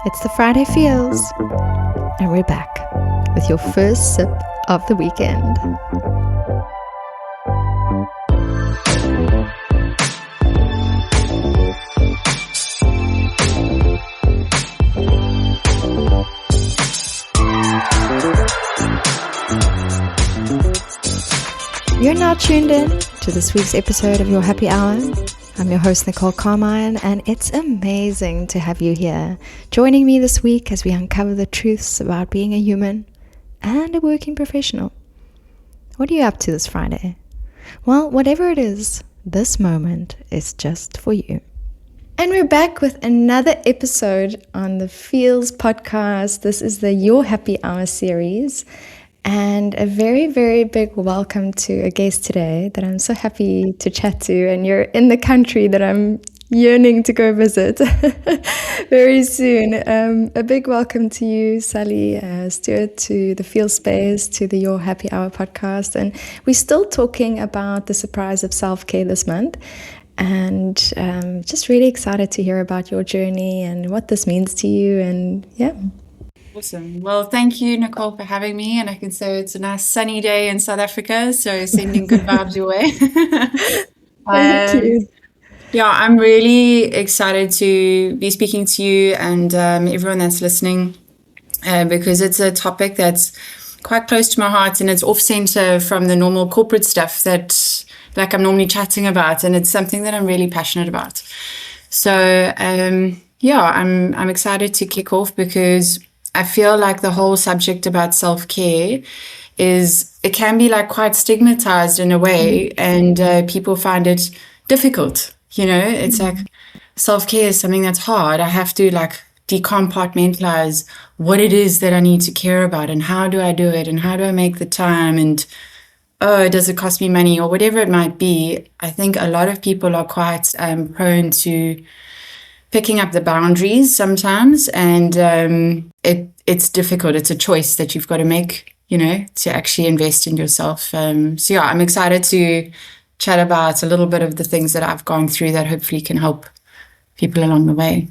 It's the Friday Feels, and we're back with your first sip of the weekend. You're now tuned in to this week's episode of Your Happy Hour. I'm your host, Nicole Carmine, and it's amazing to have you here, joining me this week as we uncover the truths about being a human and a working professional. What are you up to this Friday? Well, whatever it is, this moment is just for you. And we're back with another episode on the Feels podcast. This is the Your Happy Hour series. And a very, very big welcome to a guest today that I'm so happy to chat to. And you're in the country that I'm yearning to go visit very soon. A big welcome to you, Sally Stewart, to the Feel Space, to the Your Happy Hour podcast. And we're still talking about the surprise of self-care this month. And just really excited to hear about your journey and what this means to you. And yeah. Awesome. Well, thank you, Nicole, for having me. And I can say it's a nice sunny day in South Africa, so sending good vibes your way. Thank you. Yeah, I'm really excited to be speaking to you and everyone that's listening because it's a topic that's quite close to my heart and it's off-center from the normal corporate stuff that I'm normally chatting about, and it's something that I'm really passionate about. So, I'm excited to kick off because I feel like the whole subject about self-care it can be like quite stigmatized in a way, and people find it difficult. You know, it's like self-care is something that's hard. I have to like decompartmentalize what it is that I need to care about and how do I do it and how do I make the time and does it cost me money or whatever it might be. I think a lot of people are quite prone to picking up the boundaries sometimes, and it's difficult. It's a choice that you've got to make, you know, to actually invest in yourself. I'm excited to chat about a little bit of the things that I've gone through that hopefully can help people along the way.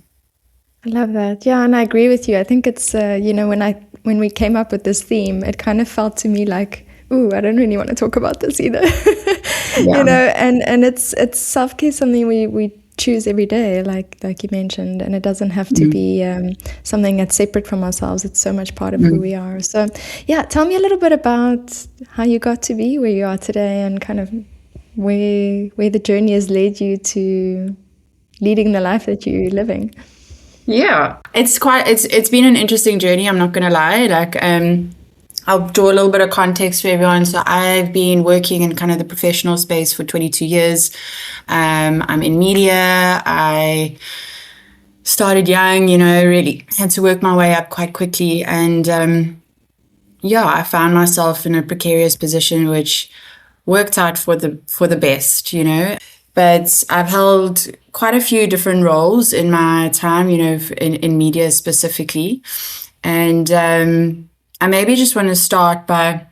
I love that. Yeah, and I agree with you. I think it's when we came up with this theme, it kind of felt to me like, ooh, I don't really want to talk about this either. Yeah. You know, and it's self-care, something we choose every day, like you mentioned, and it doesn't have to be something that's separate from ourselves. It's so much part of who we are. So yeah, tell me a little bit about how you got to be where you are today and kind of where the journey has led you to leading the life that you're living. Yeah, it's been an interesting journey, I'm not gonna lie. I'll draw a little bit of context for everyone. So I've been working in kind of the professional space for 22 years. I'm in media. I started young, you know, really had to work my way up quite quickly. And I found myself in a precarious position, which worked out for the best, you know. But I've held quite a few different roles in my time, you know, in media specifically. And I maybe just want to start by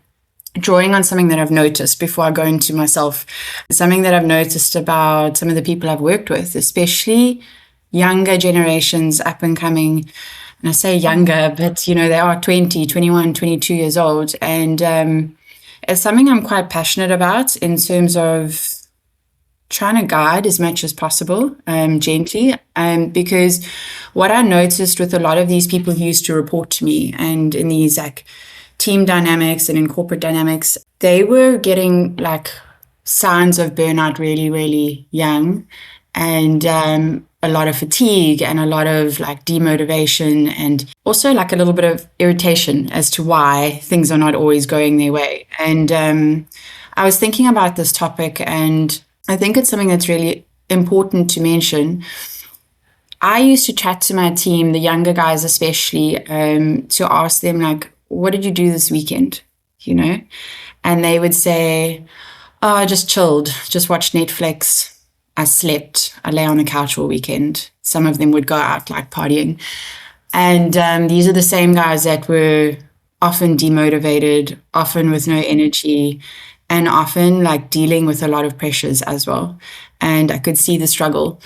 drawing on something that I've noticed before I go into myself. Something that I've noticed about some of the people I've worked with, especially younger generations, up and coming. And I say younger, but, you know, they are 20, 21, 22 years old. And it's something I'm quite passionate about in terms of trying to guide as much as possible, gently, because what I noticed with a lot of these people who used to report to me and in these like team dynamics and in corporate dynamics, they were getting like signs of burnout really, really young, and a lot of fatigue and a lot of like demotivation and also like a little bit of irritation as to why things are not always going their way. And I was thinking about this topic, and I think it's something that's really important to mention. I used to chat to my team, the younger guys especially, to ask them like, what did you do this weekend? You know? And they would say, oh, I just chilled, just watched Netflix. I slept. I lay on the couch all weekend. Some of them would go out like partying. And these are the same guys that were often demotivated, often with no energy, and often like dealing with a lot of pressures as well. And I could see the struggle.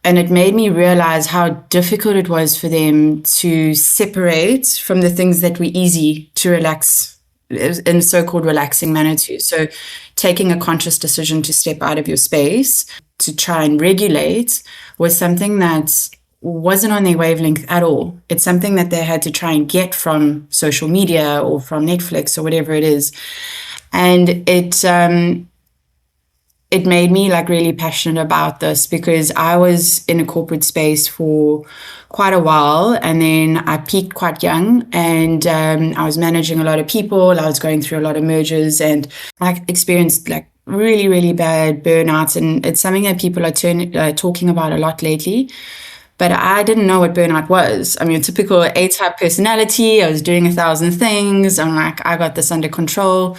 And it made me realize how difficult it was for them to separate from the things that were easy to relax in so-called relaxing manner too. So taking a conscious decision to step out of your space to try and regulate was something that wasn't on their wavelength at all. It's something that they had to try and get from social media or from Netflix or whatever it is. And it made me like really passionate about this, because I was in a corporate space for quite a while, and then I peaked quite young, and I was managing a lot of people. I was going through a lot of mergers, and I experienced like really, really bad burnout. And it's something that people are talking about a lot lately. But I didn't know what burnout was. I mean, a typical A-type personality. I was doing 1,000 things. I'm like, I got this under control.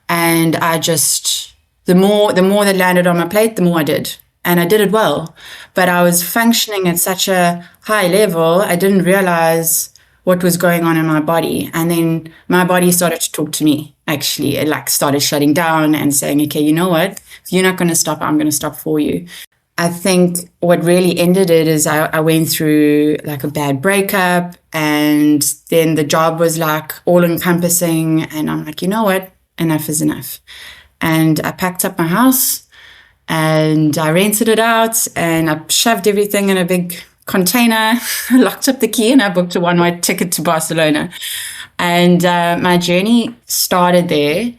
And I just, the more that landed on my plate, the more I did. And I did it well. But I was functioning at such a high level, I didn't realize what was going on in my body. And then my body started to talk to me, actually. It like started shutting down and saying, okay, you know what? If you're not going to stop, I'm going to stop for you. I think what really ended it is I went through like a bad breakup, and then the job was like all encompassing. And I'm like, you know what? Enough is enough. And I packed up my house and I rented it out, and I shoved everything in a big container, locked up the key, and I booked a one-way ticket to Barcelona. And my journey started there,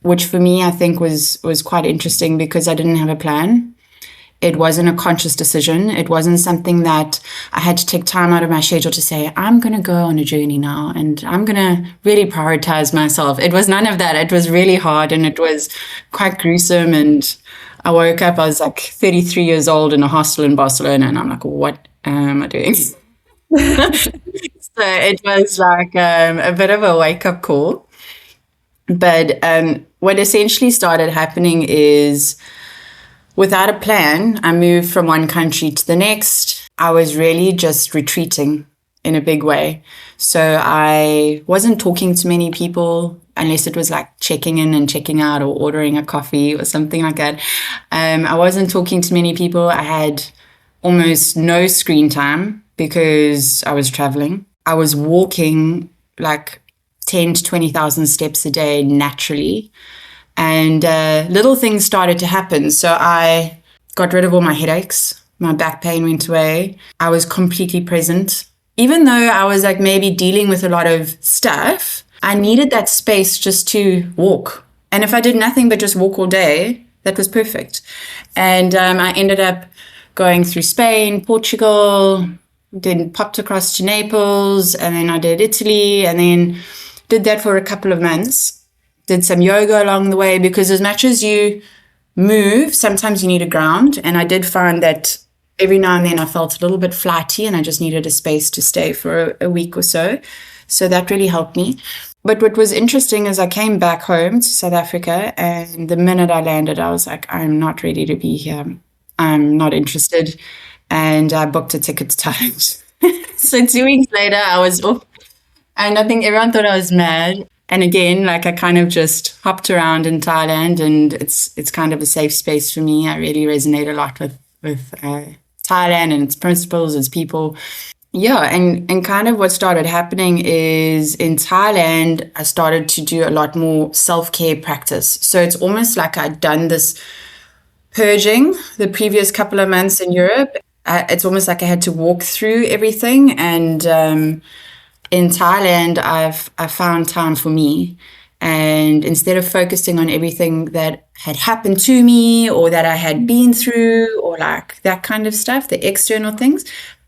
which for me, I think was quite interesting, because I didn't have a plan. It wasn't a conscious decision. It wasn't something that I had to take time out of my schedule to say, I'm going to go on a journey now and I'm going to really prioritize myself. It was none of that. It was really hard, and it was quite gruesome. And I woke up, I was like 33 years old in a hostel in Barcelona, and I'm like, what am I doing? So it was like a bit of a wake-up call. But what essentially started happening is, without a plan, I moved from one country to the next. I was really just retreating in a big way. So I wasn't talking to many people, unless it was like checking in and checking out or ordering a coffee or something like that. I wasn't talking to many people. I had almost no screen time because I was traveling. I was walking like 10 to 20,000 steps a day naturally. And little things started to happen. So I got rid of all my headaches. My back pain went away. I was completely present. Even though I was like maybe dealing with a lot of stuff, I needed that space just to walk. And if I did nothing but just walk all day, that was perfect. And I ended up going through Spain, Portugal, then popped across to Naples, and then I did Italy, and then did that for a couple of months. Did some yoga along the way, because as much as you move, sometimes you need a ground. And I did find that every now and then I felt a little bit flighty, and I just needed a space to stay for a week or so. So that really helped me. But what was interesting is I came back home to South Africa, and the minute I landed, I was like, I'm not ready to be here. I'm not interested. And I booked a ticket to Thailand. So 2 weeks later, I was off. And I think everyone thought I was mad. And again, like I kind of just hopped around in Thailand, and it's kind of a safe space for me. I really resonate a lot with Thailand and its principles, its people. Yeah, and kind of what started happening is in Thailand, I started to do a lot more self-care practice. So it's almost like I'd done this purging the previous couple of months in Europe. It's almost like I had to walk through everything, and in Thailand, I found time for me. And instead of focusing on everything that had happened to me or that I had been through or like that kind of stuff, the external things,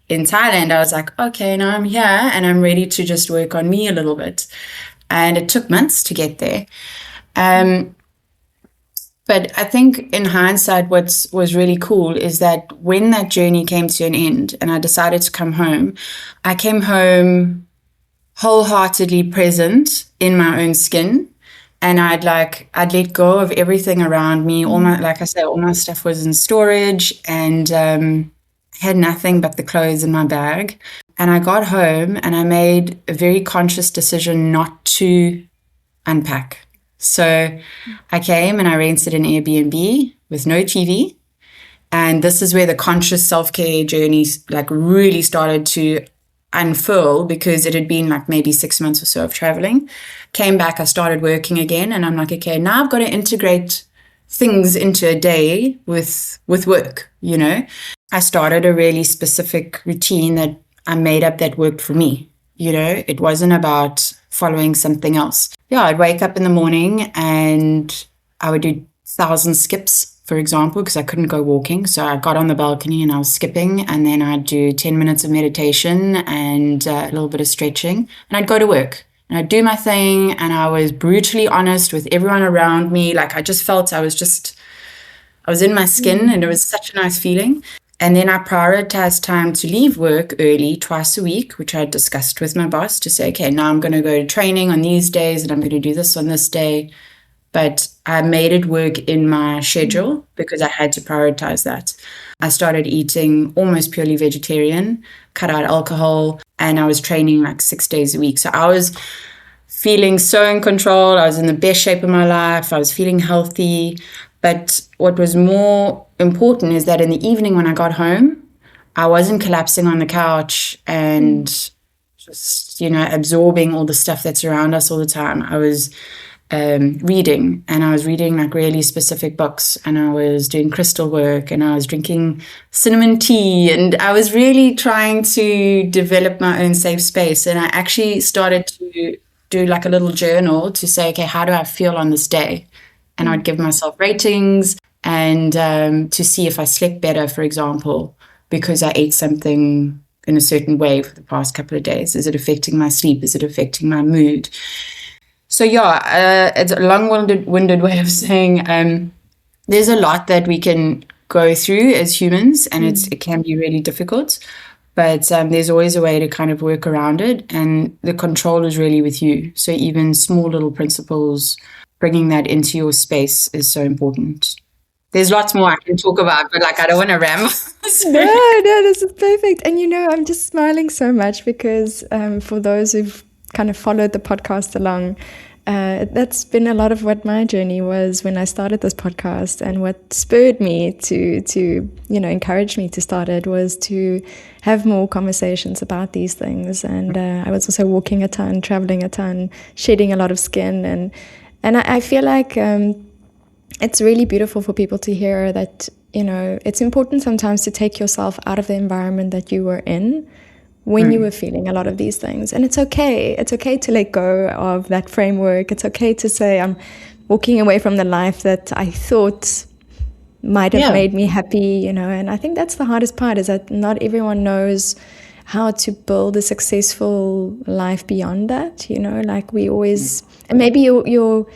in Thailand, I was like, okay, now I'm here and I'm ready to just work on me a little bit. And it took months to get there. But I think in hindsight, what was really cool is that when that journey came to an end and I decided to come home, I came home wholeheartedly present in my own skin. And I'd let go of everything around me. All my stuff was in storage, and had nothing but the clothes in my bag. And I got home and I made a very conscious decision not to unpack. So I came and I rented an Airbnb with no TV. And this is where the conscious self-care journey like really started to unfurl, because it had been like maybe 6 months or so of traveling. Came back, I started working again, and I'm like, okay, now I've got to integrate things into a day with work, you know. I started a really specific routine that I made up that worked for me. You know, it wasn't about following something else. Yeah, I'd wake up in the morning and I would do 1,000 skips, for example, because I couldn't go walking. So I got on the balcony and I was skipping, and then I'd do 10 minutes of meditation and a little bit of stretching, and I'd go to work. And I'd do my thing, and I was brutally honest with everyone around me. Like, I just felt I was in my skin, and it was such a nice feeling. And then I prioritized time to leave work early twice a week, which I discussed with my boss to say, okay, now I'm going to go to training on these days and I'm going to do this on this day. But I made it work in my schedule because I had to prioritize that. I started eating almost purely vegetarian, cut out alcohol, and I was training like 6 days a week. So I was feeling so in control. I was in the best shape of my life. I was feeling healthy. But what was more important is that in the evening when I got home, I wasn't collapsing on the couch and just, absorbing all the stuff that's around us all the time. I was reading, and I was reading like really specific books, and I was doing crystal work, and I was drinking cinnamon tea, and I was really trying to develop my own safe space. And I actually started to do like a little journal to say, okay, how do I feel on this day? And I'd give myself ratings and to see if I slept better, for example, because I ate something in a certain way for the past couple of days. Is it affecting my sleep? Is it affecting my mood? So it's a long-winded way of saying there's a lot that we can go through as humans, and it can be really difficult. But there's always a way to kind of work around it, and the control is really with you. So even small little principles, bringing that into your space is so important. There's lots more I can talk about, but I don't want to ramble. No, this is perfect. And I'm just smiling so much because for those who've kind of followed the podcast along, that's been a lot of what my journey was when I started this podcast, and what spurred me to encourage me to start it was to have more conversations about these things. And I was also walking a ton, traveling a ton, shedding a lot of skin, and I feel like it's really beautiful for people to hear that it's important sometimes to take yourself out of the environment that you were in when you were feeling a lot of these things. And it's okay. It's okay to let go of that framework. It's okay to say, I'm walking away from the life that I thought might have made me happy, And I think that's the hardest part, is that not everyone knows how to build a successful life beyond that, like we always, and maybe your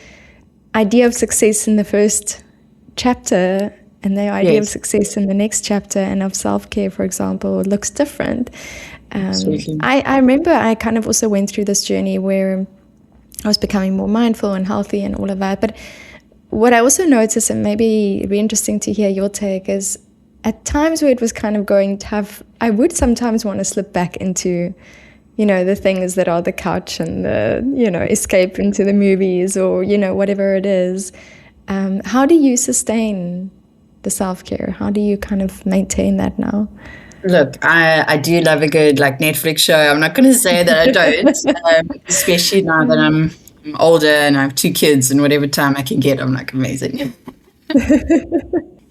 idea of success in the first chapter and the idea of success in the next chapter and of self-care, for example, looks different. I remember I kind of also went through this journey where I was becoming more mindful and healthy and all of that. But what I also noticed, and maybe it'd be interesting to hear your take, is at times where it was kind of going tough, I would sometimes want to slip back into, the things that are the couch and the, escape into the movies or, whatever it is. How do you sustain the self-care? How do you kind of maintain that now? Look, I do love a good Netflix show. I'm not going to say that I don't, especially now that I'm older and I have 2 kids, and whatever time I can get, I'm amazing.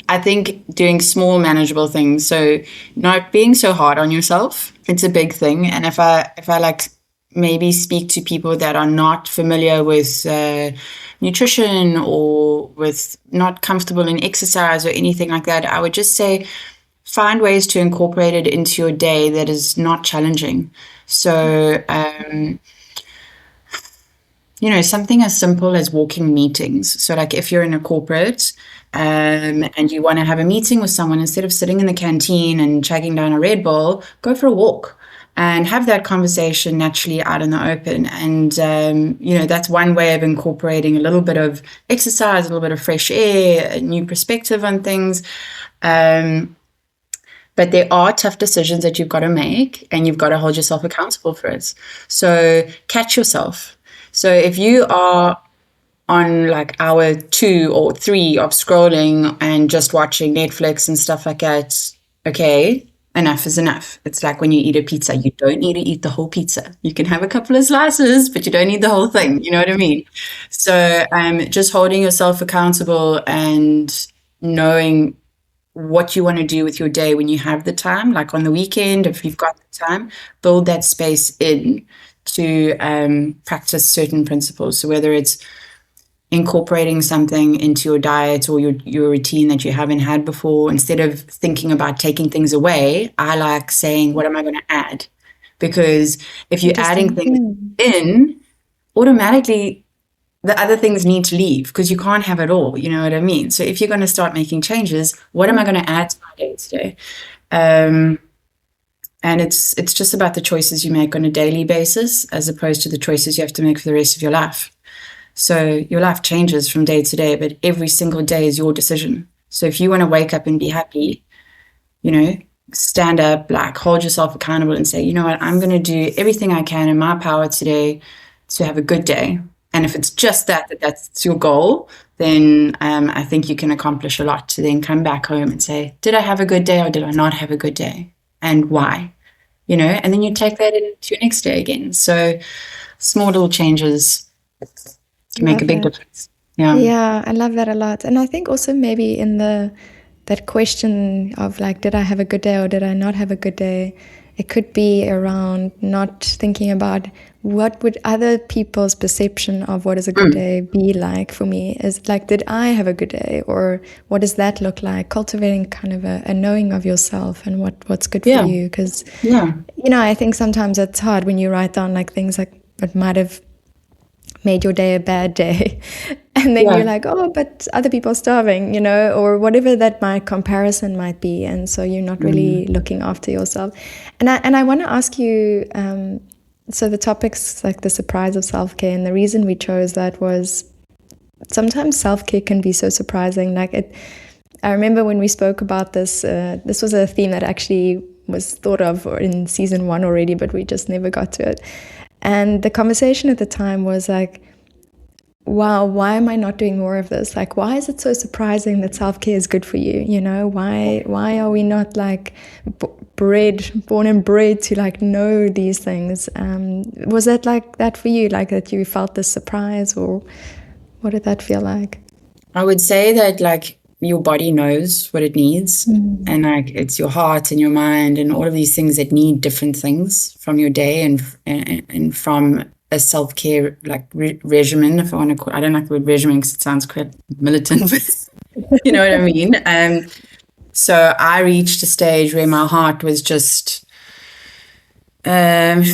I think doing small, manageable things. So not being so hard on yourself. It's a big thing. And if I maybe speak to people that are not familiar with nutrition or with not comfortable in exercise or anything like that, I would just say, find ways to incorporate it into your day that is not challenging. So, something as simple as walking meetings. So if you're in a corporate and you want to have a meeting with someone, instead of sitting in the canteen and chugging down a Red Bull, go for a walk and have that conversation naturally out in the open. And, that's one way of incorporating a little bit of exercise, a little bit of fresh air, a new perspective on things. But there are tough decisions that you've got to make, and you've got to hold yourself accountable for it. So catch yourself. So if you are on like hour 2 or 3 of scrolling and just watching Netflix and stuff like that, okay, enough is enough. It's like when you eat a pizza, you don't need to eat the whole pizza. You can have a couple of slices, but you don't need the whole thing. You know what I mean? So just holding yourself accountable and knowing what you want to do with your day when you have the time, like on the weekend, if you've got the time, build that space in to practice certain principles. So whether it's incorporating something into your diet or your routine that you haven't had before, instead of thinking about taking things away, I like saying, what am I going to add? Because if you're adding things in, automatically the other things need to leave, because you can't have it all. You know what I mean? So if you're going to start making changes, what am I going to add to my day today? And it's just about the choices you make on a daily basis, as opposed to the choices you have to make for the rest of your life. So your life changes from day to day, but every single day is your decision. So if you want to wake up and be happy, you know, stand up, like hold yourself accountable and say, you know what, I'm going to do everything I can in my power today to have a good day. And if it's just that's your goal, then I think you can accomplish a lot to then come back home and say, did I have a good day or did I not have a good day? And why? You know, and then you take that into your next day again. So small little changes can make a big difference. Yeah, I love that a lot. And I think also maybe in that question of like, did I have a good day or did I not have a good day? It could be around not thinking about what would other people's perception of what is a good day be like for me. Is like, did I have a good day, or what does that look like? Cultivating kind of a knowing of yourself and what's good for you. Because, you know, I think sometimes it's hard when you write down like things like it might have made your day a bad day, and then you're like, oh, but other people are starving, you know, or whatever that my comparison might be, and so you're not really looking after yourself. And I want to ask you, so the topic's like the surprise of self-care, and the reason we chose that was sometimes self-care can be so surprising. Like I remember when we spoke about this, this was a theme that actually was thought of in season 1 already, but we just never got to it. And the conversation at the time was like, wow, why am I not doing more of this? Like, why is it so surprising that self-care is good for you? You know, why are we not like born and bred to like know these things? Was that like that for you? Like that you felt this surprise, or what did that feel like? I would say that like your body knows what it needs, and like it's your heart and your mind and all of these things that need different things from your day and from a self-care like regimen, if I want to call. I don't like the word regimen because it sounds quite militant, but you know what I mean. So I reached a stage where my heart was just it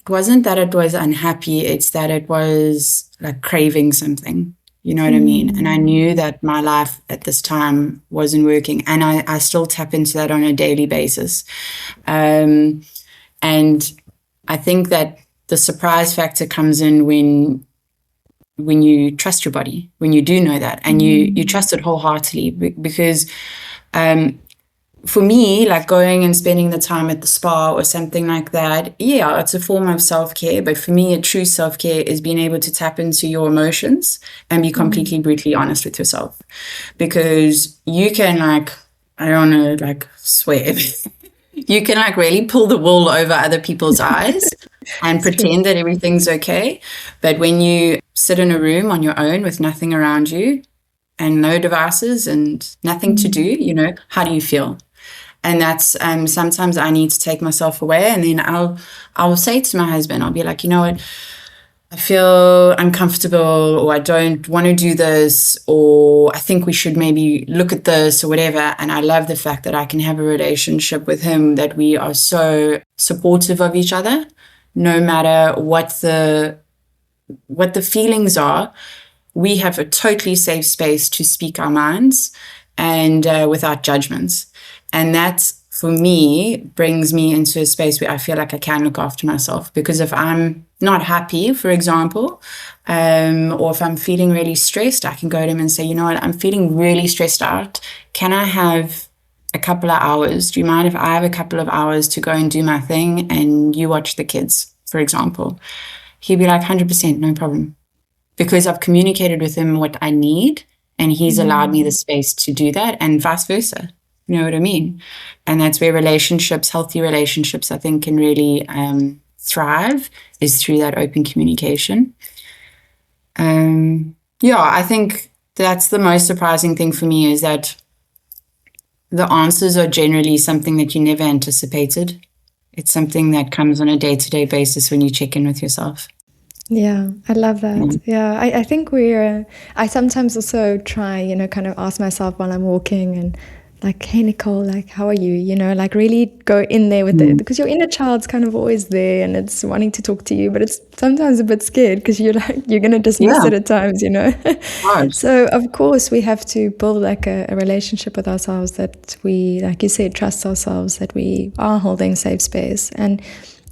wasn't that it was unhappy, it's that it was like craving something. You know what I mean? And I knew that my life at this time wasn't working. And I still tap into that on a daily basis. And I think that the surprise factor comes in when you trust your body, when you do know that, and you trust it wholeheartedly. Because for me, like going and spending the time at the spa or something like that, yeah, it's a form of self-care. But for me, a true self-care is being able to tap into your emotions and be completely brutally honest with yourself. Because you can like, I don't want to like swear, you can like really pull the wool over other people's eyes and pretend that everything's okay. But when you sit in a room on your own with nothing around you and no devices and nothing to do, you know, how do you feel? And that's sometimes I need to take myself away, and then I'll say to my husband, I'll be like, you know what, I feel uncomfortable, or I don't want to do this, or I think we should maybe look at this or whatever. And I love the fact that I can have a relationship with him that we are so supportive of each other, no matter what the feelings are. We have a totally safe space to speak our minds and without judgments. And that, for me, brings me into a space where I feel like I can look after myself. Because if I'm not happy, for example, or if I'm feeling really stressed, I can go to him and say, you know what, I'm feeling really stressed out. Can I have a couple of hours? Do you mind if I have a couple of hours to go and do my thing and you watch the kids, for example? He'd be like, 100%, no problem. because I've communicated with him what I need, and he's allowed me the space to do that, and vice versa. You know what I mean? And that's where relationships, healthy relationships, I think, can really thrive, is through that open communication. I think that's the most surprising thing for me, is that the answers are generally something that you never anticipated. It's something that comes on a day-to-day basis when you check in with yourself. Yeah, I love that. Yeah, I think I sometimes also try, kind of ask myself while I'm walking and like, hey, Nicole, like, how are you? Like really go in there with it, because your inner child's kind of always there and it's wanting to talk to you, but it's sometimes a bit scared because you're going to dismiss it at times, Right. So of course we have to build like a relationship with ourselves that we, like you said, trust ourselves, that we are holding safe space. And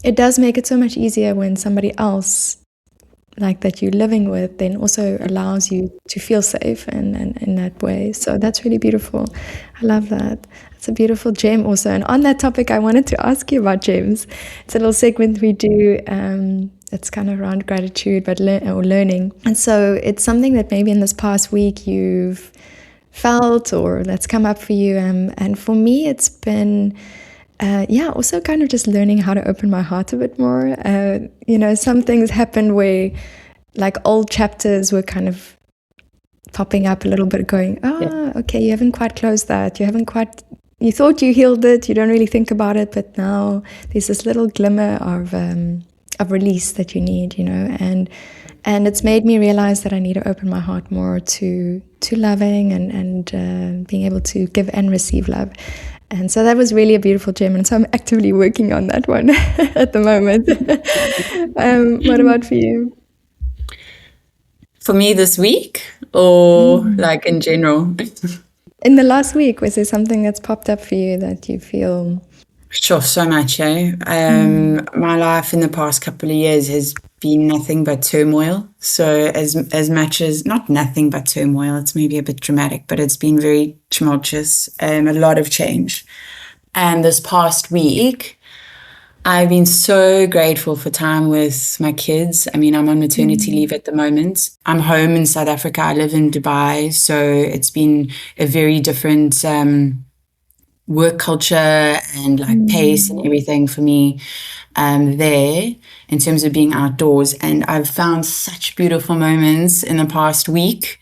it does make it so much easier when somebody else like that you're living with then also allows you to feel safe and in that way. So that's really beautiful. I love that. It's a beautiful gem also. And on that topic, I wanted to ask you about gems. It's a little segment we do. It's kind of around gratitude, but learning. And so it's something that maybe in this past week you've felt or that's come up for you. And for me, it's been also kind of just learning how to open my heart a bit more. Some things happened where like old chapters were kind of popping up a little bit, going, okay, you haven't quite closed that. You thought you healed it. You don't really think about it, but now there's this little glimmer of release that you need, and it's made me realize that I need to open my heart more to loving and being able to give and receive love. And so that was really a beautiful gem. And so I'm actively working on that one at the moment. What about for you? For me this week, or like in general? In the last week, was there something that's popped up for you that you feel? Sure, so much, eh? My life in the past couple of years has been nothing but turmoil. So as much as, not nothing but turmoil, it's maybe a bit dramatic, but it's been very tumultuous, a lot of change. And this past week, I've been so grateful for time with my kids. I mean, I'm on maternity leave at the moment. I'm home in South Africa. I live in Dubai. So it's been a very different work culture and like pace and everything for me there in terms of being outdoors. And I've found such beautiful moments in the past week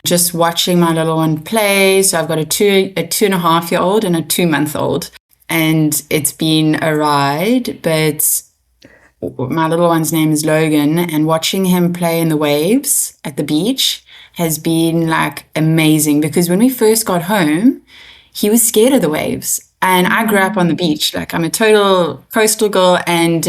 just watching my little one play. So I've got a 2.5-year-old and a 2-month-old, and it's been a ride, but my little one's name is Logan, and watching him play in the waves at the beach has been like amazing, because when we first got home, he was scared of the waves. And I grew up on the beach. Like, I'm a total coastal girl, and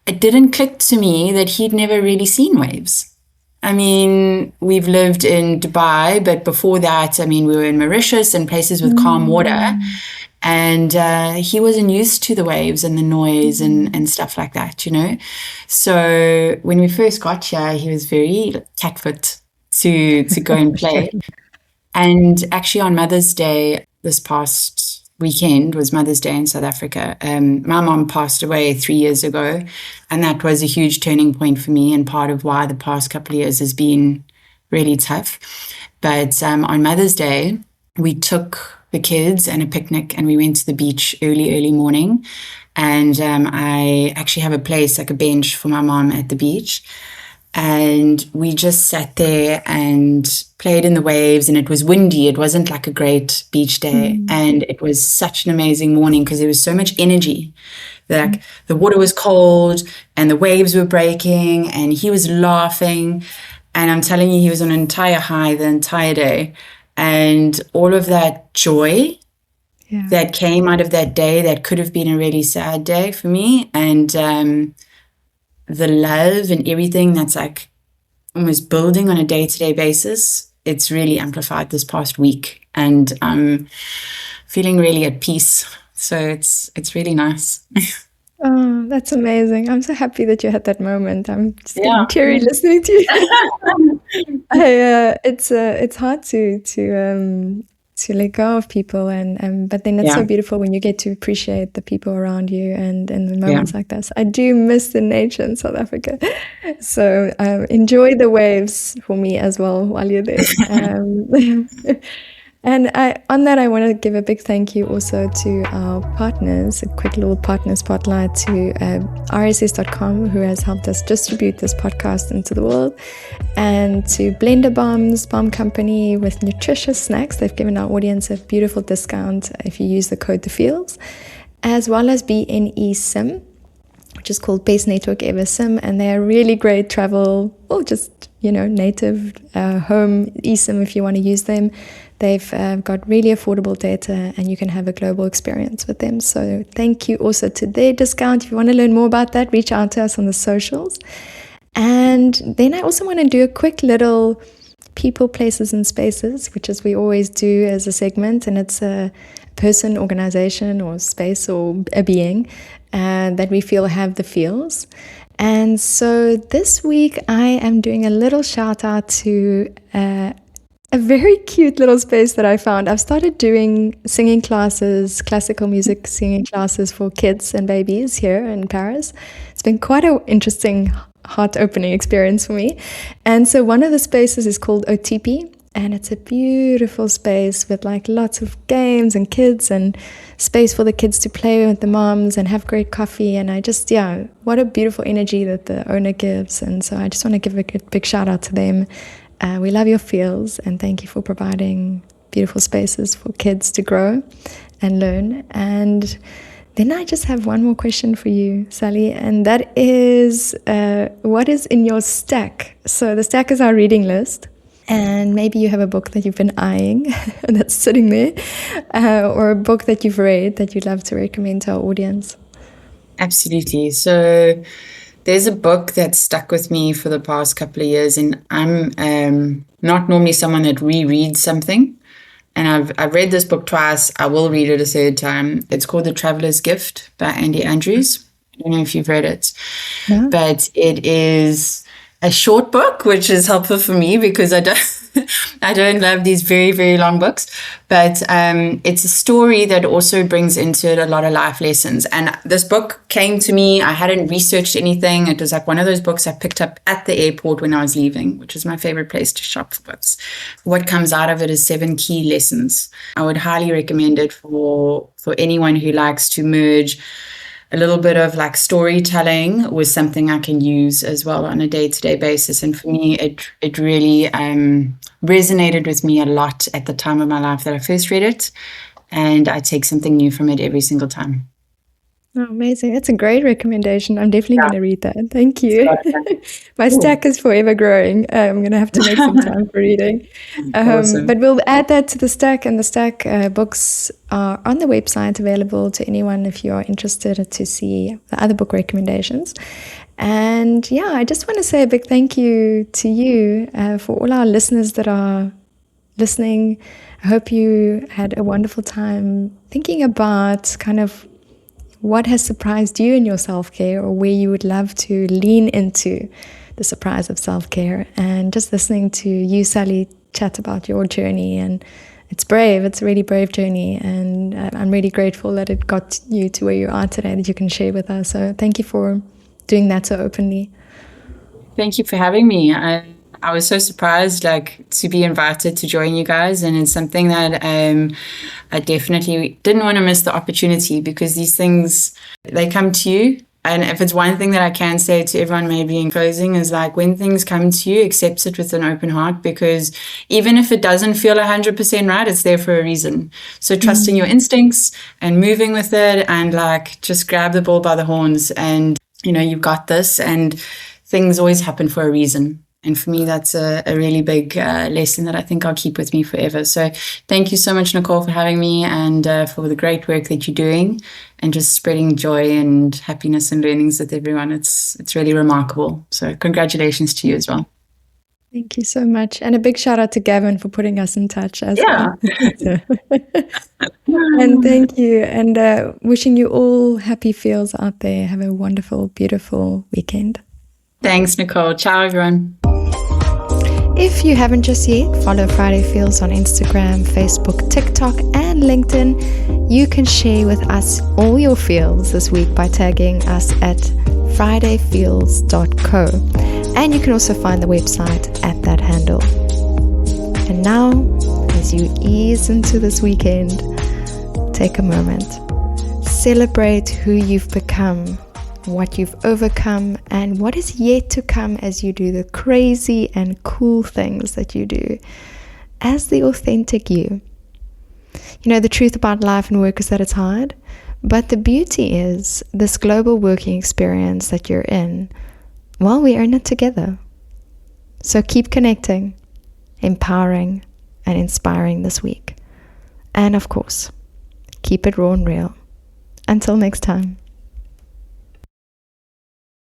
it didn't click to me that he'd never really seen waves. I mean, we've lived in Dubai, but before that, I mean, we were in Mauritius and places with calm water. And he wasn't used to the waves and the noise and stuff like that, So when we first got here, he was very catfoot to go and play. And actually on Mother's Day, this past weekend was Mother's Day in South Africa. My mom passed away 3 years ago, and that was a huge turning point for me, and part of why the past couple of years has been really tough. But on Mother's Day, we took the kids and a picnic, and we went to the beach early morning. And I actually have a place, like a bench for my mom at the beach. And we just sat there and played in the waves, and it was windy. It wasn't like a great beach day. And it was such an amazing morning because there was so much energy. Like the water was cold and the waves were breaking and he was laughing. And I'm telling you, he was on an entire high the entire day. And all of that joy that came out of that day, that could have been a really sad day for me. And the love and everything that's like almost building on a day-to-day basis, it's really amplified this past week, and I'm feeling really at peace. So it's really nice. Oh, that's amazing. I'm so happy that you had that moment. I'm just getting teary listening to you. It's hard to to let go of people, and but then it's so beautiful when you get to appreciate the people around you, and in the moments like this. I do miss the nature in South Africa, so enjoy the waves for me as well while you're there. And on that, I want to give a big thank you also to our partners, a quick little partner spotlight to RSS.com, who has helped us distribute this podcast into the world, and to Blender Bombs, Bomb Company with nutritious snacks. They've given our audience a beautiful discount if you use the code THEFEELS, as well as BNE SIM, which is called Best Network Ever SIM, and they are really great travel, or just, native home eSIM if you want to use them. They've got really affordable data, and you can have a global experience with them. So thank you also to their discount. If you want to learn more about that, reach out to us on the socials. And then I also want to do a quick little people, places, and spaces, which is we always do as a segment, and it's a person, organization, or space, or a being that we feel have the feels. And so this week I am doing a little shout out to a very cute little space that I found. I've started doing singing classes, classical music singing classes for kids and babies here in Paris. It's been quite an interesting, heart-opening experience for me. And so one of the spaces is called OTP, and it's a beautiful space with like lots of games and kids, and space for the kids to play with the moms and have great coffee. And I just, what a beautiful energy that the owner gives. And so I just want to give a big shout out to them. We love your feels, and thank you for providing beautiful spaces for kids to grow and learn. And then I just have one more question for you, Sally, and that is, what is in your stack? So the stack is our reading list, and maybe you have a book that you've been eyeing that's sitting there, or a book that you've read that you'd love to recommend to our audience. Absolutely. So there's a book that stuck with me for the past couple of years, and I'm not normally someone that rereads something. And I've read this book twice. I will read it a third time. It's called The Traveler's Gift by Andy Andrews. I don't know if you've read it, but it is a short book, which is helpful for me because I don't love these very, very long books. But it's a story that also brings into it a lot of life lessons. And this book came to me. I hadn't researched anything. It was like one of those books I picked up at the airport when I was leaving, which is my favorite place to shop for books. What comes out of it is 7 key lessons. I would highly recommend it for anyone who likes to merge a little bit of like storytelling with something I can use as well on a day-to-day basis. And for me, it really resonated with me a lot at the time of my life that I first read it. And I take something new from it every single time. Oh, amazing. That's a great recommendation. I'm definitely going to read that. Thank you. My stack is forever growing. I'm going to have to make some time for reading. Awesome. But we'll add that to the stack, and the stack books are on the website, available to anyone if you are interested to see the other book recommendations. And I just want to say a big thank you to you for all our listeners that are listening. I hope you had a wonderful time thinking about kind of what has surprised you in your self-care, or where you would love to lean into the surprise of self-care, and just listening to you, Sally, chat about your journey. And it's brave. It's a really brave journey. And I'm really grateful that it got you to where you are today, that you can share with us. So thank you for doing that so openly. Thank you for having me. I was so surprised to be invited to join you guys, and it's something that I definitely didn't want to miss the opportunity, because these things, they come to you. And if it's one thing that I can say to everyone maybe in closing is when things come to you, accept it with an open heart, because even if it doesn't feel 100% right, it's there for a reason. So trusting your instincts and moving with it, and just grab the bull by the horns, and you've got this, and things always happen for a reason. And for me, that's a really big lesson that I think I'll keep with me forever. So thank you so much, Nicole, for having me, and for the great work that you're doing, and just spreading joy and happiness and learnings with everyone. It's really remarkable. So congratulations to you as well. Thank you so much. And a big shout out to Gavin for putting us in touch as well. And thank you. And wishing you all happy feels out there. Have a wonderful, beautiful weekend. Thanks, Nicole. Ciao, everyone. If you haven't just yet, follow Friday Feels on Instagram, Facebook, TikTok, and LinkedIn. You can share with us all your feels this week by tagging us at fridayfeels.co. And you can also find the website at that handle. And now, as you ease into this weekend, take a moment. Celebrate who you've become, what you've overcome, and what is yet to come as you do the crazy and cool things that you do as the authentic you. You know, the truth about life and work is that it's hard, but the beauty is this global working experience that you're in, well, we earn it together. So keep connecting, empowering, and inspiring this week. And of course, keep it raw and real. Until next time.